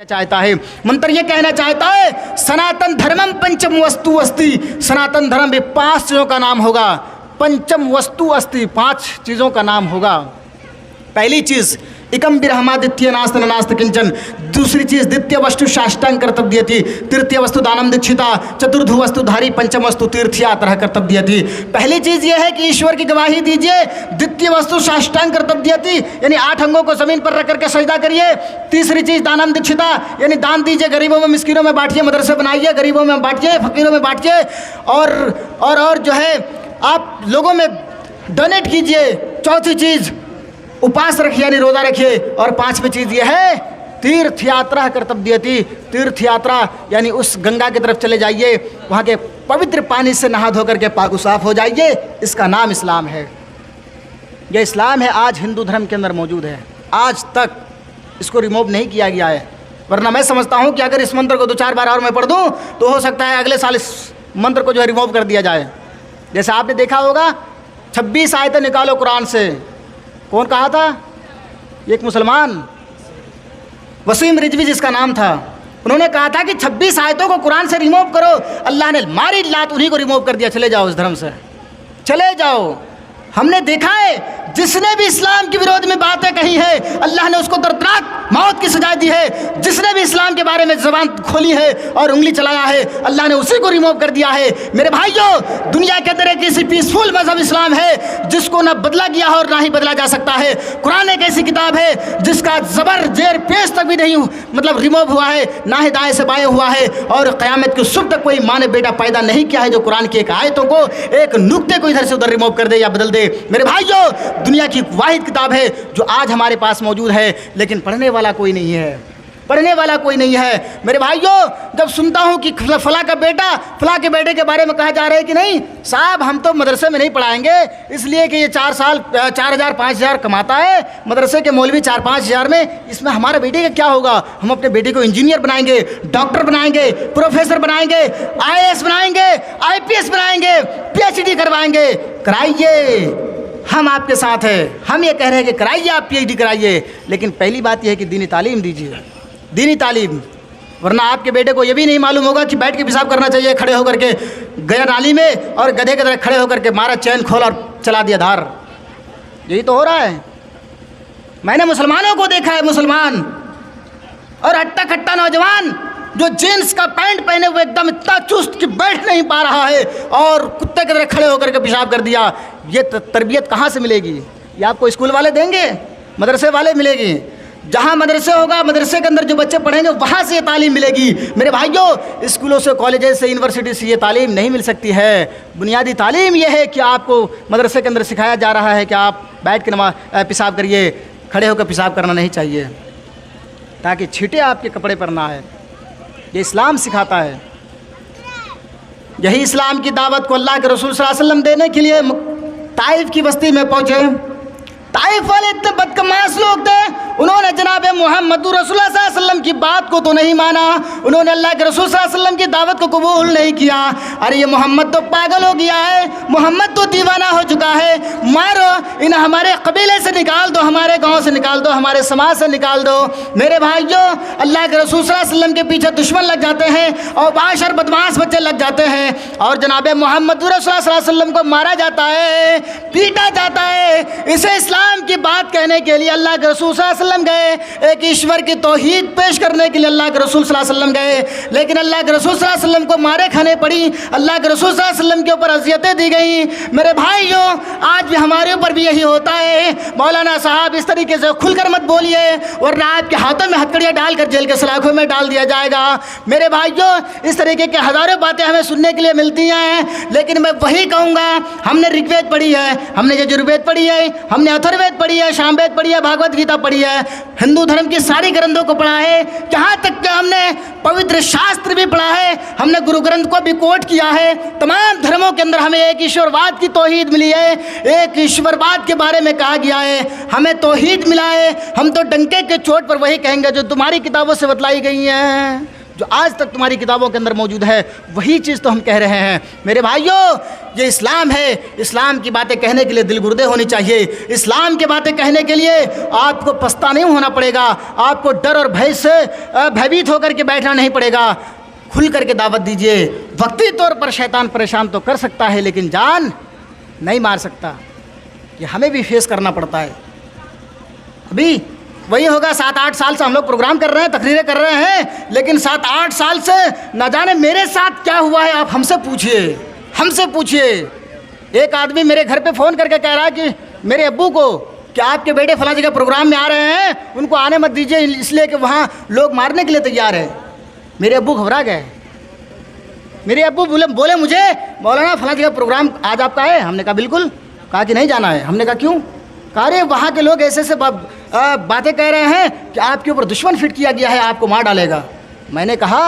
चाहता है मंत्र ये कहना चाहता है, सनातन धर्मम पंचम वस्तु अस्ति। सनातन धर्म में 5 चीज़ों का नाम होगा। पंचम वस्तु अस्ति, 5 चीज़ों का नाम होगा। पहली चीज़ एकम ब्रह्मा, द्वितीय नास्त नास्त किंचन। दूसरी चीज़ द्वितीय वस्तु साष्टांग कर्तव्यति। तृतीय वस्तु दानम दीक्षिता। चतुर्थ वस्तु धारी। पंचम वस्तु तीर्थयात्रा कर्तव्यति। पहली चीज़ यह है कि ईश्वर की गवाही दीजिए। द्वितीय वस्तु साष्टांग कर्तव्यति, यानी 8 अंगों को जमीन पर रख करके सजदा करिए। तीसरी चीज़ दानम दीक्षिता, यानी दान दीजिए, गरीबों में मिस्किनों में बांटिए, मदरसे बनाइए, गरीबों में बांटिए, फकीरों में बांटिए, और जो है आप लोगों में डोनेट कीजिए। चौथी चीज़ उपास रखिए, यानी रोज़ा रखिए। और 5वीं चीज़ यह है तीर्थ यात्रा कर्तव्यति। तीर्थ यात्रा यानी उस गंगा की तरफ चले जाइए, वहाँ के पवित्र पानी से नहा धो करके पाक साफ हो जाइए। इसका नाम इस्लाम है। यह इस्लाम है, आज हिंदू धर्म के अंदर मौजूद है। आज तक इसको रिमूव नहीं किया गया है। वरना मैं समझता हूँ कि अगर इस मंत्र को 2-4 बार और मैं पढ़ दूँ तो हो सकता है अगले साल इस मंत्र को जो है रिमूव कर दिया जाए। जैसे आपने देखा होगा 26 आयतें निकालो कुरान से। कौन कहा था? एक मुसलमान, वसीम रिजवी जिसका नाम था, उन्होंने कहा था कि 26 आयतों को कुरान से रिमूव करो। अल्लाह ने मारी लात, उन्हीं को रिमूव कर दिया। चले जाओ इस धर्म से, चले जाओ। हमने देखा है जिसने भी इस्लाम के विरोध में बातें कही है, अल्लाह ने उसको दर्दनाक मौत की सजा दी है। जिसने भी इस्लाम के बारे में ज़बान खोली है और उंगली चलाया है, अल्लाह ने उसी को रिमूव कर दिया है। मेरे भाइयों, दुनिया के अंदर एक ऐसी पीसफुल मजहब इस्लाम है जिसको ना बदला गया है और ना ही बदला जा सकता है। कुरान एक ऐसी किताब है जिसका ज़बर जेर पेश तक भी नहीं रिमूव हुआ है, ना ही दाएँ से बाएँ हुआ है। और क़यामत के सुबह तक कोई माँ ने बेटा पैदा नहीं किया है जो कुरान की एक आयतों को, एक नुक्ते को इधर से उधर रिमूव कर दे या बदल दे। मेरे भाइयों, दुनिया की वाहिद किताब है जो आज हमारे पास मौजूद है, लेकिन पढ़ने वाला कोई नहीं है। पढ़ने वाला कोई नहीं है। मेरे भाइयों, जब सुनता हूँ कि फला का बेटा, फला के बेटे के बारे में कहा जा रहा है कि नहीं साहब हम तो मदरसे में नहीं पढ़ाएंगे, इसलिए कि ये 4 साल 4,000 5,000 कमाता है, मदरसे के मौलवी 4-5 हज़ार में, इसमें हमारे बेटे का क्या होगा? हम अपने बेटे को इंजीनियर बनाएंगे, डॉक्टर बनाएंगे, प्रोफेसर बनाएंगे, IAS बनाएंगे, IPS बनाएंगे, PhD करवाएंगे। कराइए, हम आपके साथ हैं। हम ये कह रहे हैं कि कराइए, आप PhD कराइए, लेकिन पहली बात यह है कि दीनी तालीम दीजिए, दीनी तालीम। वरना आपके बेटे को ये भी नहीं मालूम होगा कि बैठ के पेशाब करना चाहिए, खड़े होकर के गया नाली में और गधे की तरह खड़े होकर के मारा, चैन खोला और चला दिया धार। यही तो हो रहा है। मैंने मुसलमानों को देखा है, मुसलमान और हट्टा कट्टा नौजवान जो जीन्स का पैंट पहने हुए एकदम इतना चुस्त कि बैठ नहीं पा रहा है और कुत्ते की तरह खड़े होकर के पेशाब कर दिया। ये तरबियत कहाँ से मिलेगी? ये आपको स्कूल वाले देंगे, मदरसे वाले मिलेगी। जहाँ मदरसे होगा, मदरसे के अंदर जो बच्चे पढ़ेंगे वहाँ से ये तालीम मिलेगी। मेरे भाइयों, स्कूलों से, कॉलेजेस से, यूनिवर्सिटी से ये तालीम नहीं मिल सकती है। बुनियादी तालीम ये है कि आपको मदरसे के अंदर सिखाया जा रहा है कि आप बैठ के पेशाब करिए, खड़े होकर पेशाब करना नहीं चाहिए, ताकि छींटे आपके कपड़े पर ना आए। ये इस्लाम सिखाता है। यही इस्लाम की दावत को अल्लाह के रसूल सल्लल्लाहु अलैहि वसल्लम देने के लिए ताइफ की बस्ती में पहुँचे। ताइफ वाले इतने बदतमीज लोग थे, उन्होंने जनाब मोहम्मद रसूलुल्लाह सल्लल्लाहु अलैहि वसल्लम की बात को तो नहीं माना, उन्होंने अल्लाह के रसूल सल्लल्लाहु अलैहि वसल्लम की दावत को कबूल नहीं किया। अरे ये मोहम्मद तो पागल हो गया है, मोहम्मद तो दीवाना हो चुका है, मारो इन्हें, हमारे कबीले से निकाल दो, हमारे गाँव से निकाल दो, हमारे समाज से निकाल दो। मेरे भाइयों, अल्लाह के रसूल सल्लल्लाहु अलैहि वसल्लम के पीछे दुश्मन लग जाते हैं और बाशर बदमाश बच्चे लग जाते हैं और जनाब मोहम्मद रसूलुल्लाह सल्लल्लाहु अलैहि वसल्लम को मारा जाता है, पीटा जाता है। इसे इस्लाम की बात कहने के लिए अल्लाह के रसूल सल्लल्लाहु अलैहि वसल्लम गए, एक ईश्वर की तौहीद पेश करने के लिए अल्लाह के रसूल सल्लल्लाहु अलैहि वसल्लम गए, लेकिन अल्लाह के रसूल सल्लल्लाहु अलैहि वसल्लम को मारे खाने पड़ी, अल्लाह के रसूल सल्लल्लाहु अलैहि वसल्लम के ऊपर अज़ियतें दी गई। मेरे भाइयों, आज भी हमारे ऊपर भी यही होता है। मौलाना साहब इस तरीके से खुलकर मत बोलिए, वरना आपके हाथों में हथकड़ियाँ डालकर जेल के सलाखों में डाल दिया जाएगा। मेरे भाइयों, इस तरीके के हज़ारों बातें हमें सुनने के लिए मिलती हैं, लेकिन मैं वही कहूँगा, हमने ऋग्वेद पढ़ी है, हमने यजुर्वेद पढ़ी है, हमने अथर्ववेद पढ़ी है, सामवेद पढ़ी है, भागवत गीता पढ़ी है, हिंदू धर्म की सारी ग्रंथों को पढ़ा है, यहाँ तक कि हमने पवित्र शास्त्र भी पढ़ा है, हमने गुरु ग्रंथ को भी कोट किया है। तमाम धर्मों के अंदर हमें एक ईश्वरवाद की तौहीद मिली है, एक ईश्वरवाद के बारे में कहा गया है, हमें तौहीद मिला है। हम तो डंके के चोट पर वही कहेंगे जो तुम्हारी किताबों से बतलाई गई हैं, जो आज तक तुम्हारी किताबों के अंदर मौजूद है, वही चीज़ तो हम कह रहे हैं। मेरे भाइयों, ये इस्लाम है। इस्लाम की बातें कहने के लिए दिल गुर्दे होनी चाहिए। इस्लाम की बातें कहने के लिए आपको पछता नहीं होना पड़ेगा, आपको डर और भय से भयभीत होकर के बैठना नहीं पड़ेगा। खुल करके दावत दीजिए। वक्ती तौर पर शैतान परेशान तो कर सकता है, लेकिन जान नहीं मार सकता। ये हमें भी फेस करना पड़ता है। अभी वही होगा, 7-8 साल से हम लोग प्रोग्राम कर रहे हैं, तकरीरें कर रहे हैं, लेकिन 7-8 साल से न जाने मेरे साथ क्या हुआ है। आप हमसे पूछिए, हमसे पूछिए। एक आदमी मेरे घर पे फ़ोन करके कह रहा है कि मेरे अब्बू को कि आपके बेटे फला जगह प्रोग्राम में आ रहे हैं, उनको आने मत दीजिए, इसलिए कि वहाँ लोग मारने के लिए तैयार है। मेरे अब्बू घबरा गए। मेरे अब्बू बोले मुझे, मौलाना फला जगह प्रोग्राम आज आपका है। हमने कहा बिल्कुल। कहा कि नहीं जाना है। हमने कहा क्यों? कहा अरे वहाँ के लोग ऐसे बातें कह रहे हैं कि आपके ऊपर दुश्मन फिट किया गया है, आपको मार डालेगा। मैंने कहा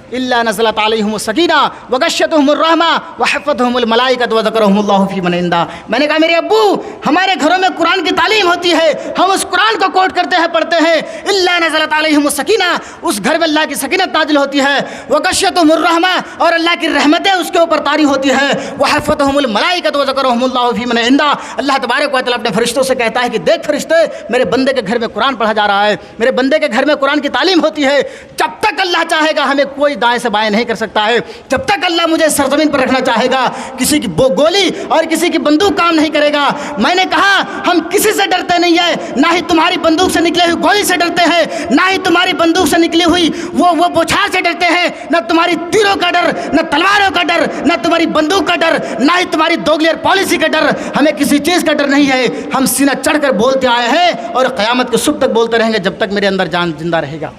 इल्ला नज़लत अलैहिमुस सकीना व गश्यतहुमुर रहमा व हफ़्फ़तहुमुल मलाइकतु व ज़करहुमुल्लाहु फ़ी मन इंदा। मैंने कहा मेरे अब्बू, हमारे घरों में कुरान की तालीम होती है, हम उस कुरान को कोट करते हैं, पढ़ते हैं। इल्ला नज़लत अलैहिमुस सकीना, उस घर में अल्लाह की सकीनत नाजिल होती है। व गश्यतहुमुर रहमा, और अल्लाह की रहमतें उसके ऊपर तारी होती है। व हफ़्फ़तहुमुल मलाइकतु व ज़करहुमुल्लाहु फ़ी मन इंदा। अल्लाह तबारक व तआला अपने फरिश्तों से कहता है कि देख फरिश्ते, मेरे बंदे के घर में कुरान पढ़ा जा रहा है, मेरे बंदे के घर में कुरान की तालीम होती है। जब तक अल्लाह चाहेगा हमें कोई दाएं से बाएं नहीं कर सकता है। जब तक अल्लाह मुझे सरजमीन पर रखना चाहेगा, किसी की गोली और किसी की बंदूक काम नहीं करेगा। मैंने कहा हम किसी से डरते नहीं है, ना ही तुम्हारी बंदूक से निकली हुई गोली से डरते हैं, ना ही तुम्हारी बंदूक से निकली हुई वो बौछार से डरते हैं, ना तुम्हारी तीरों का डर, ना तलवारों का डर, ना तुम्हारी बंदूक का डर, ना ही तुम्हारी दोगली और पॉलिसी का डर। हमें किसी चीज़ का डर नहीं है। हम सीना चढ़कर बोलते आए हैं और क़यामत के सुबह तक बोलते रहेंगे, जब तक मेरे अंदर जान जिंदा रहेगा।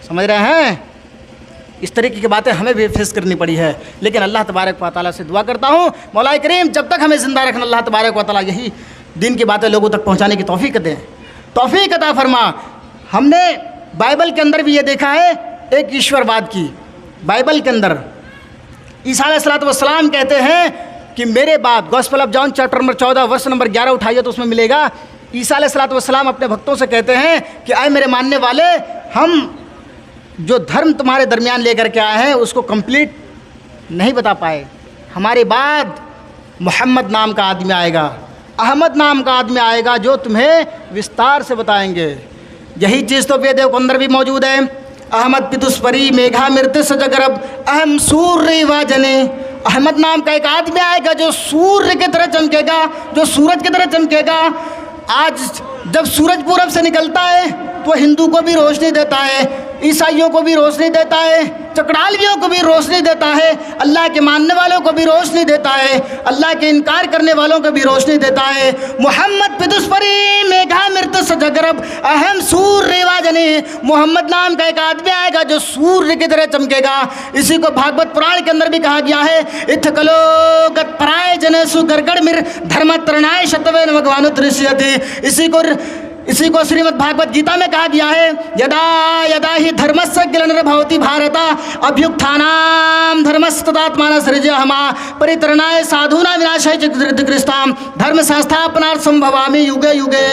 समझ रहे हैं? इस तरीके की बातें हमें भी फेस करनी पड़ी है, लेकिन अल्लाह तबारक व तआला से दुआ करता हूँ मौला करीम जब तक हमें ज़िंदा रखना, अल्लाह तबारक व तआला यही दिन की बातें लोगों तक पहुँचाने की तौफीक दें, तौफीक अता फरमा। हमने बाइबल के अंदर भी ये देखा है एक ईश्वरवाद की। बाइबल के अंदर ईसा अलैहिस्सलाम कहते हैं कि मेरे बाद, gospel of John chapter number 14 वर्ष नंबर 11 उठाइए तो उसमें मिलेगा। ईसा अलैहिस्सलाम अपने भक्तों से कहते हैं कि आए मेरे मानने वाले, हम जो धर्म तुम्हारे दरमियान लेकर के आए हैं उसको कंप्लीट नहीं बता पाए। हमारे बाद मोहम्मद नाम का आदमी आएगा, अहमद नाम का आदमी आएगा, जो तुम्हें विस्तार से बताएंगे। यही चीज़ तो वेदों के अंदर भी मौजूद है। अहमद पितुस्परी मेघा मृत्य सजगरब अहम सूर्य व जने। अहमद नाम का एक आदमी आएगा जो सूर्य की तरह चमकेगा, जो सूरज की तरह चमकेगा। आज जब सूरज पूरब से निकलता है तो हिंदू को भी रोशनी देता है, ईसाइयों को भी रोशनी देता है, चकड़ालियों को भी रोशनी देता है, अल्लाह के मानने वालों को भी रोशनी देता है, अल्लाह के इनकार करने वालों को भी रोशनी देता है। मोहम्मद पितुस्परी मेघा मृत्य सजगरब अहम सूर्य वाजनी। मोहम्मद नाम का एक आदमी आएगा जो सूर्य की तरह चमकेगा। इसी को भागवत पुराण के अंदर भी कहा गया है, इथकलो गत्पराय जने सुगरगड़ मिर धर्म तरणाय शतवेन भगवान दृश्यते। इसी को श्रीमद् भागवत गीता में कहा गया है, यदा यदा ही धर्मस्य ग्लानिर्भवति भारत अभ्युत्थानां धर्मस्तदात्मानः सृजयामः परित्रणाय साधूनां विनाशाय च कृष्णां धर्म संस्थापनार्थं भवामि युगे युगे।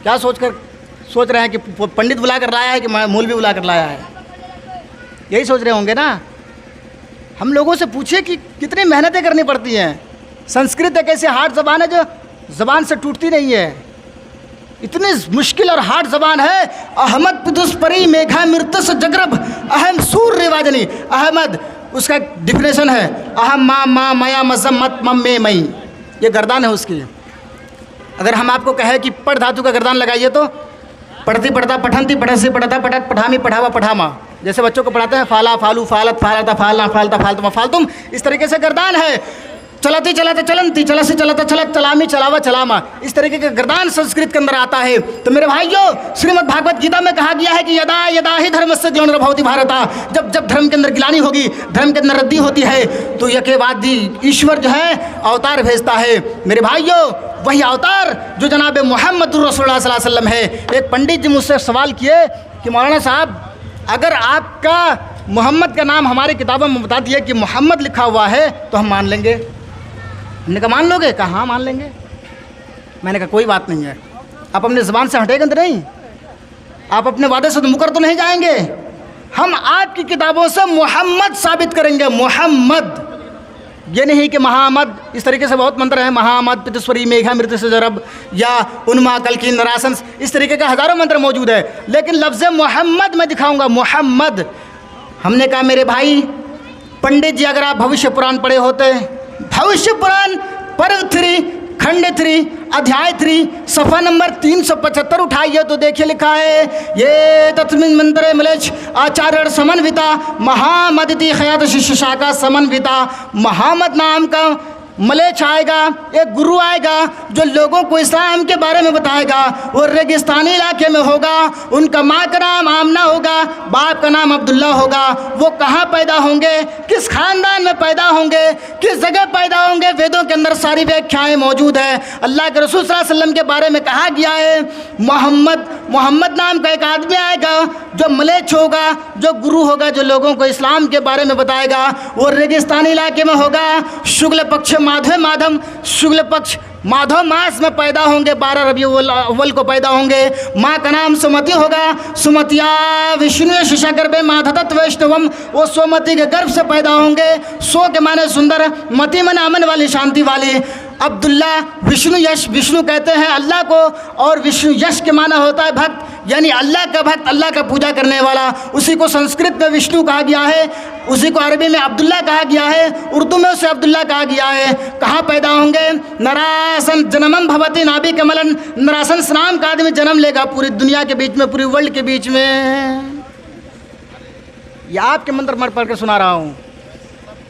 क्या सोच रहे हैं कि पंडित बुला कर लाया है कि मौलवी बुला कर लाया है? यही सोच रहे होंगे ना। हम लोगों से पूछिए कि कितनी मेहनतें करनी पड़ती हैं। संस्कृत एक ऐसी हार्ड ज़बान है जो ज़बान से टूटती नहीं है। इतनी मुश्किल और हार्ड ज़बान है। अहमद पितुस्परी मेघा मृत्य सजगरब अहम सूर्य वाजनी। अहमद उसका डिफिनेशन है अहम मा मया मजम मत मम में मई, ये गर्दान है उसकी। अगर हम आपको कहें कि पढ़ धातु का गर्दान लगाइए तो पढ़ती पढ़ता पठनती पढ़सी पढ़ता पठत पठामी पढ़ावा पढ़ामा, जैसे बच्चों को पढ़ाते हैं फाला फालू फालत फालता फालना फालता फालतुमा फालतुम, इस तरीके से गर्दान है। चलाती चलाते चलनती चलसी चलाता चलत चलामी चलावा चलामा, इस तरीके का गर्दान संस्कृत के अंदर आता है। तो मेरे भाइयों, श्रीमद् भागवत गीता में कहा गया है कि यदा यदा ही धर्मस्य ग्लानिर्भवति भारत, जब जब धर्म के अंदर गिलानी होगी, धर्म के अंदर रद्दी होती है, तो यकेवादी ईश्वर जो है अवतार भेजता है। मेरे भाइयों, वही अवतार जो जनाब मोहम्मद रसूलुल्लाह सल्लल्लाहु अलैहि वसल्लम है। एक पंडित जी मुझसे सवाल किए कि मौलाना साहब, अगर आपका मोहम्मद का नाम हमारी किताबों में बता दिया कि मोहम्मद लिखा हुआ है तो हम मान लेंगे। हमने कहा मान लोगे? कहा हाँ मान लेंगे। मैंने कहा कोई बात नहीं है, आप अपनी ज़बान से हटेंगे तो नहीं। आप अपने वादे से तो मुकर तो नहीं जाएंगे। हम आपकी किताबों से मोहम्मद साबित करेंगे, मोहम्मद, ये नहीं कि महामद। इस तरीके से बहुत मंत्र हैं, महामद, पितस्वरी, मेघा, मृत से जरब या उन्मा, कलकी, नरासंस, इस तरीके का हज़ारों मंत्र मौजूद है, लेकिन लफ्ज़ मोहम्मद मैं दिखाऊंगा, मोहम्मद। हमने कहा मेरे भाई पंडित जी, अगर आप भविष्य पुराण पढ़े होते, भविष्य पुराण पर्व 3 खंड 3 अध्याय 3 सफ़ा नंबर 375 उठाइए तो देखिए लिखा है, ये तस्मिन् मंत्रे मलेच्छ आचार्य समन्विता महामदिति खयात शिष्य शाखा समन्विता। महामद नाम का मलेच्छ आएगा, एक गुरु आएगा जो लोगों को इस्लाम के बारे में बताएगा। वो रेगिस्तानी इलाके में होगा, उनका माँ का नाम आमना होगा, बाप का नाम अब्दुल्ला होगा। वो कहाँ पैदा होंगे, किस खानदान में पैदा होंगे, किस जगह पैदा होंगे, वेदों के अंदर सारी व्याख्याएं मौजूद है। अल्लाह के रसूल सल्लल्लाहु अलैहि वसल्लम के बारे में कहा गया है, मोहम्मद नाम का एक आदमी आएगा जो मलेच्छ होगा, जो गुरु होगा, जो लोगों को इस्लाम के बारे में बताएगा। वो रेगिस्तानी इलाके में होगा, शुक्ल पक्ष माधव शुक्ल पक्ष माधव मास में पैदा होंगे, 12 रबीउल अव्वल को पैदा होंगे। माँ का नाम सुमति होगा, सुमतिया विष्णु शिशा गर्भे माधतत वैष्णवम, वो सोमति के गर्भ से पैदा होंगे। सो के माने सुंदर, मति मन अमन वाली, शांति वाली। अब्दुल्ला विष्णु यश, विष्णु कहते हैं अल्लाह को, और विष्णु यश के माना होता है भक्त, यानी अल्लाह का भक्त, अल्लाह का पूजा करने वाला। उसी को संस्कृत में विष्णु कहा गया है, उसी को अरबी में अब्दुल्ला कहा गया है, उर्दू में उसे अब्दुल्ला कहा गया है। कहाँ पैदा होंगे, नरासन जन्मम भवती नाभि कमलन, नरासन नाम का आदमी जन्म लेगा पूरी दुनिया के बीच में, पूरी वर्ल्ड के बीच में। ये आपके मंत्र मर पढ़ कर सुना रहा हूँ।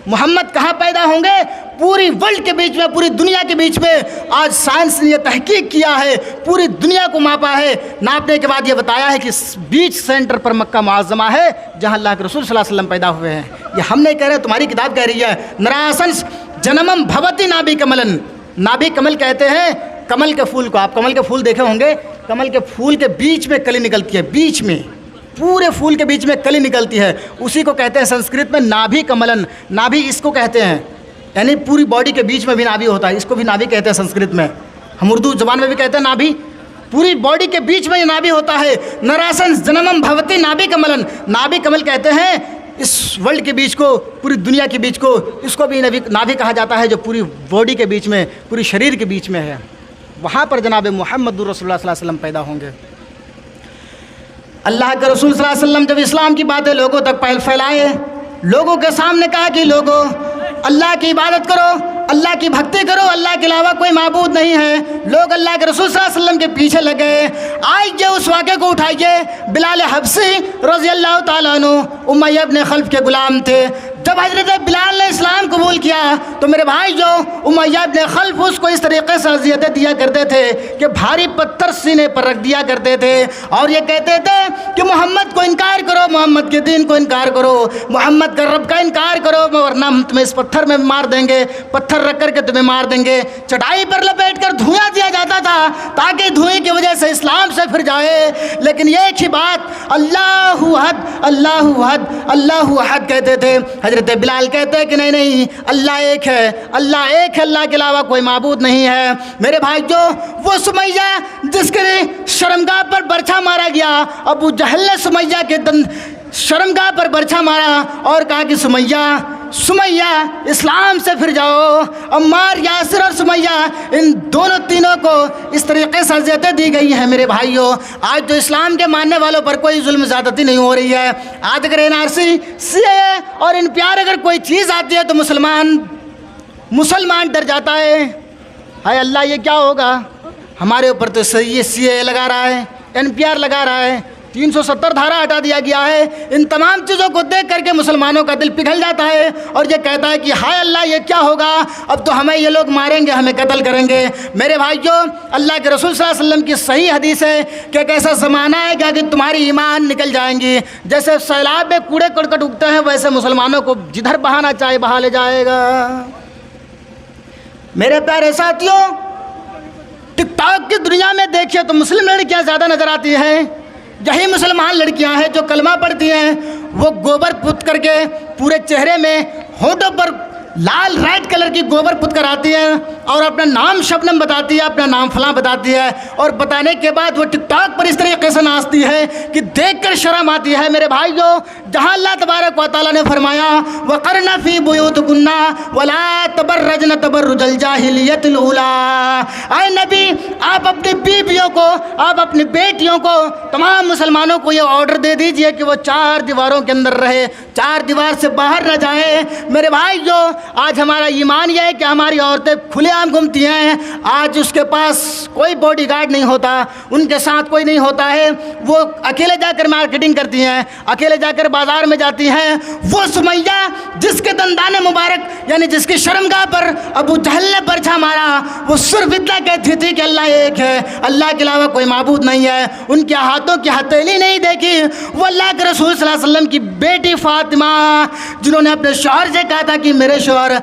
मोहम्मद कहाँ पैदा होंगे, पूरी वर्ल्ड के बीच में, पूरी दुनिया के बीच में। आज साइंस ने यह तहकीक किया है, पूरी दुनिया को मापा है, नापने के बाद ये बताया है कि बीच सेंटर पर मक्का मुअज़्ज़मा है जहाँ अल्लाह के रसूल सल्लल्लाहु अलैहि वसल्लम पैदा हुए हैं। ये हम नहीं कह रहे, तुम्हारी किताब कह रही है। नरासन जन्मम भवती नाभि कमलन, नाभि कमल कहते हैं कमल के फूल को। आप कमल के फूल देखे होंगे, कमल के फूल के बीच में कली निकलती है, बीच में, पूरे फूल के बीच में कली निकलती है, उसी को कहते हैं संस्कृत में नाभि कमलन। नाभि इसको कहते हैं, यानी पूरी बॉडी के बीच में भी नाभि होता है, इसको भी नाभि कहते हैं संस्कृत में। हम उर्दू जबान में भी कहते हैं नाभि, पूरी बॉडी के बीच में ये नाभि होता है। नरासन जन्मम भवती नाभि कमलन, नाभि कमल कहते हैं इस वर्ल्ड के बीच को, पूरी दुनिया के बीच को, इसको भी नाभि कहा जाता है, जो पूरी बॉडी के बीच में, पूरी शरीर के बीच में है। वहाँ पर जनाब मुहम्मदुर रसूलुल्लाह सल्लल्लाहु अलैहि वसल्लम पैदा होंगे। अल्लाह के रसूल सल्लल्लाहु अलैहि वसल्लम जब इस्लाम की बातें लोगों तक फैलाए, लोगों के सामने कहा कि लोगों, अल्लाह की इबादत करो, अल्लाह की भक्ति करो, अल्लाह के अलावा कोई माबूद नहीं है। लोग अल्लाह के रसूल सल्लल्लाहु अलैहि वसल्लम के पीछे लगे। आइए उस वाक़े को उठाइए, बिलाल हबशी रज़ी अल्लाह ताला अन्हु उमय्या इब्न खल्फ के गुलाम थे। जब हज़रत बिलाल ने इस्लाम कबूल किया तो मेरे भाई जो उमय्या इब्न खल्फ, उसको इस तरीके से अज़ियतें दिया करते थे कि भारी पत्थर सीने पर रख दिया करते थे और ये कहते थे कि मोहम्मद को इनकार करो, मोहम्मद के दीन को इनकार करो, मोहम्मद का रब का इनकार करो, वरना हम तुम्हें इस पत्थर में मार देंगे, पत्थर रख करके तुम्हें मार देंगे। चटाई पर लपेट कर धुआं दिया जाता था ताकि धुएं की वजह से इस्लाम से फिर जाए। लेकिन एक ही बात, अल्लाहु अहद, अल्लाहु अहद, अल्लाहु अहद कहते थे। हज़रत बिलाल कहते हैं कि नहीं नहीं, अल्लाह एक है, अल्लाह एक है, अल्लाह के अलावा कोई माबूद नहीं है। मेरे भाई जो वो सुमैया जिसके शर्मगाह पर बरछा मारा गया, अबू जहल ने सुमैया के शर्मगाह पर बरछा मारा और कहा कि सुमैया इस्लाम से फिर जाओ। अम्मार, यासिर और सुमैया, इन दोनों तीनों को इस तरीके से अज़ियतें दी गई हैं। मेरे भाइयों, आज तो इस्लाम के मानने वालों पर कोई जुल्म ज़्यादती नहीं हो रही है। आज अगर NRC, CAA और NPR अगर कोई चीज़ आती है तो मुसलमान डर जाता है। हाय अल्लाह, ये क्या होगा, हमारे ऊपर तो सही ये CAA लगा रहा है, NPR लगा रहा है, 370 धारा हटा दिया गया है। इन तमाम चीज़ों को देख करके मुसलमानों का दिल पिघल जाता है और ये कहता है कि हाय अल्लाह, ये क्या होगा, अब तो हमें ये लोग मारेंगे, हमें कत्ल करेंगे। मेरे भाइयों, अल्लाह के रसूल सल्लल्लाहु अलैहि वसल्लम की सही हदीस है कि एक ऐसा ज़माना आएगा कि तुम्हारी ईमान निकल जाएंगी। जैसे सैलाब में कूड़े करकट उगते हैं, वैसे मुसलमानों को जिधर बहाना चाहे बहा ले जाएगा। मेरे प्यारे साथियों, टिकटॉक की दुनिया में देखिए तो मुस्लिम लड़कियाँ ज़्यादा नज़र आती हैं। यही मुसलमान लड़कियां हैं जो कलमा पढ़ती हैं, वो गोबर पुत करके पूरे चेहरे में, होंठों पर लाल रेड कलर की गोबर पुत कर आती है और अपना नाम शबनम बताती है, अपना नाम फलां बताती है, और बताने के बाद वो टिकटॉक पर इस तरीके से नाचती है कि देखकर शर्म आती है। मेरे भाइयों, जहाँ अल्लाह तबारक व तआला ने फरमाया वक़रना फ़ी बुयूतिकुन्ना वला तबर्रजना तबर्रुजल जाहिलियतिल ऊला, आए नबी आप अपनी बीवियों को, आप अपनी बेटियों को, तमाम मुसलमानों को ये ऑर्डर दे दीजिए कि वो 4 दीवारों के अंदर रहे, 4 दीवार से बाहर न जाए। मेरे भाइयों, आज हमारा ईमान यह है कि हमारी औरतें खुलेआम घूमती हैं। आज उसके पास कोई बॉडीगार्ड नहीं होता, उनके साथ कोई नहीं होता है, वो अकेले जाकर मार्केटिंग करती हैं, अकेले जाकर बाजार में जाती हैं। वो सुमैया जिसके दंदाने मुबारक यानी जिसकी शर्मगाह पर अबू जहल ने बरछा मारा, वो सिर्फ इतना कहती थी कि अल्लाह एक है, अल्लाह के अलावा कोई माबूद नहीं है। उनके हाथों की हथेली नहीं देखी। वो अल्लाह के रसूल सल्लल्लाहु अलैहि वसल्लम की बेटी फातिमा, जिन्होंने अपने शौहर से कहा था कि मेरे शौहर